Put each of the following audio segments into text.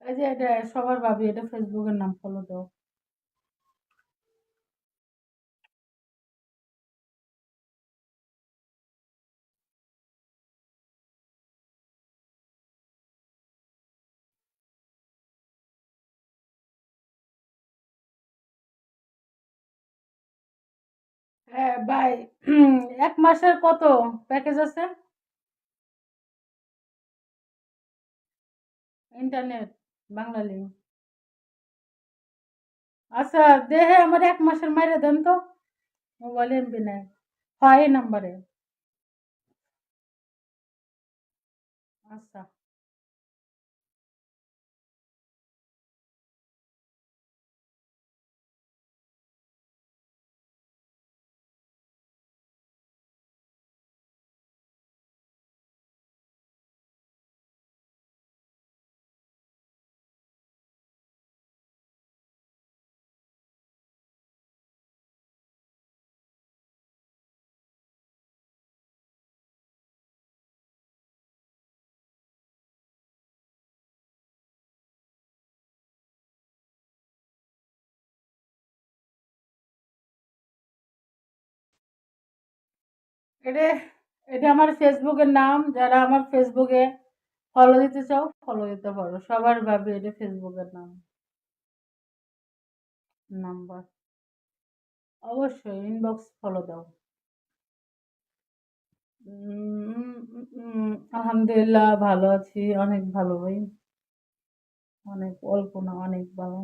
এই যে এটা সবার ভাবি, এটা ফেসবুকের নাম, ফলো দাও। হ্যাঁ ভাই, 1 মাসের কত প্যাকেজ আছে? ইন্টারনেট বাঙালি। আচ্ছা, দেহে আমার 1 মাসের মাইরে দেন তো, মোবাইল এমবি নাই। হয় এই নাম্বারে। আচ্ছা। এটা এটা আমার ফেসবুকের নাম। যারা আমার ফেসবুকে ফলো দিতে চাও, ফলো দিতে পারো। সবার ভাবে এটা ফেসবুকের নাম, নাম্বার। অবশ্যই ইনবক্স ফলো দাও। আলহামদুলিল্লাহ ভালো আছি, অনেক ভালো ভাই। অনেক অল্প না, অনেক ভালো।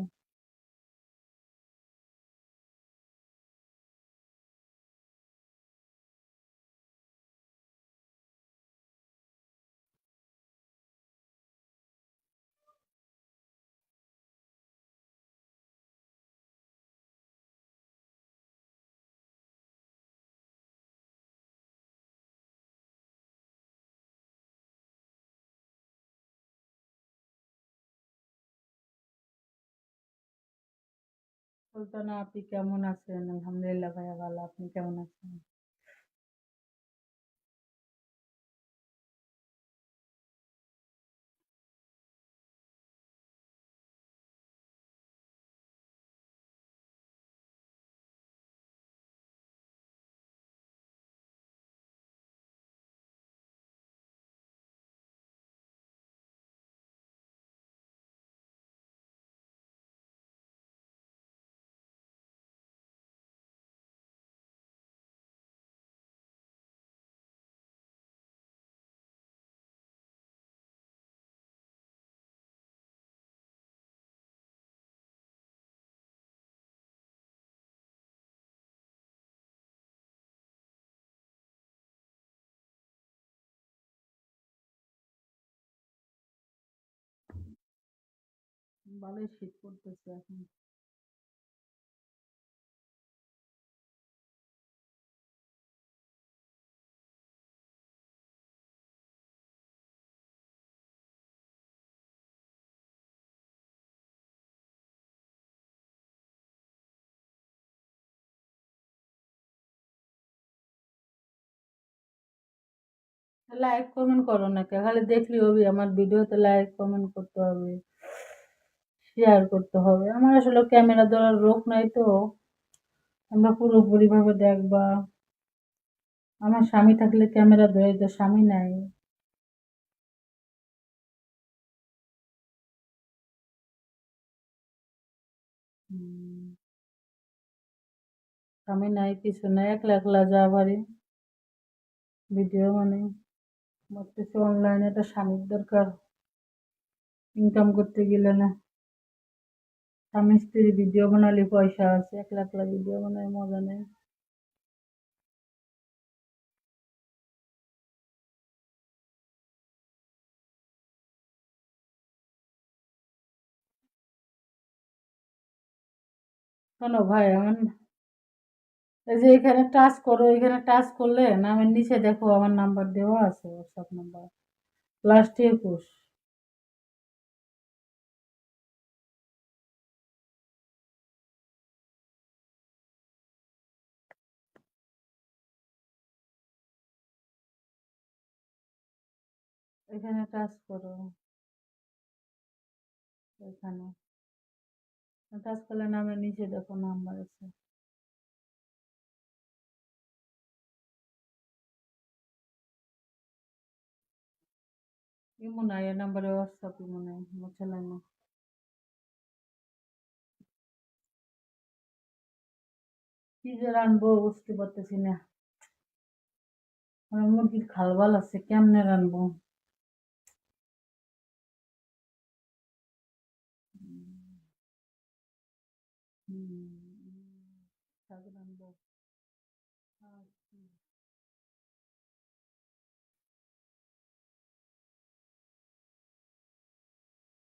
সুলতানা, আপনি কেমন আছেন? আলহামদুলিল্লাহ ভাইয়া ভালো। আপনি কেমন আছেন? ভালোই শীত পড়তেছে এখন। লাইক কমেন্ট করো না কে? খালি দেখলি হবে? আমার ভিডিওতে লাইক কমেন্ট করতে হবে, শেয়ার করতে হবে। আমার আসলে ক্যামেরা ধরার রোগ নাই তো। আমরা পুরোপুরি ভাবে দেখবা। আমার স্বামী থাকলে ক্যামেরা ধরে, তো স্বামী নাই। হুম, স্বামী নাই, কিছু নাই, একলা একলা যা পারি ভিডিও মানে। ভাবতেছি অনলাইনে একটা স্বামীর দরকার, ইনকাম করতে গেলে না। স্বামী স্ত্রী ভিডিও বানালে পয়সা আছে, একলা একলা ভিডিও বানায় মজা নেই। শোনো ভাই, আমার এই যে এখানে টাচ করো, এখানে টাচ করলে নামের নিচে দেখো আমার নাম্বার দেওয়া আছে, হোয়াটসঅ্যাপ নাম্বার +21। এখানে টাচ করো। এখানে টাচ করলে নামের নিচে দেখো নাম্বার আছে। ইমো নাই, এ নাম্বারে হোয়াটসঅ্যাপ ইমো নাই, চালাই না। কি যে রানবো বুঝতে পারতেছি না। আমার মুরগির খালবাল আছে, কেমনে রানবো? শাক রানবো। আচ্ছা।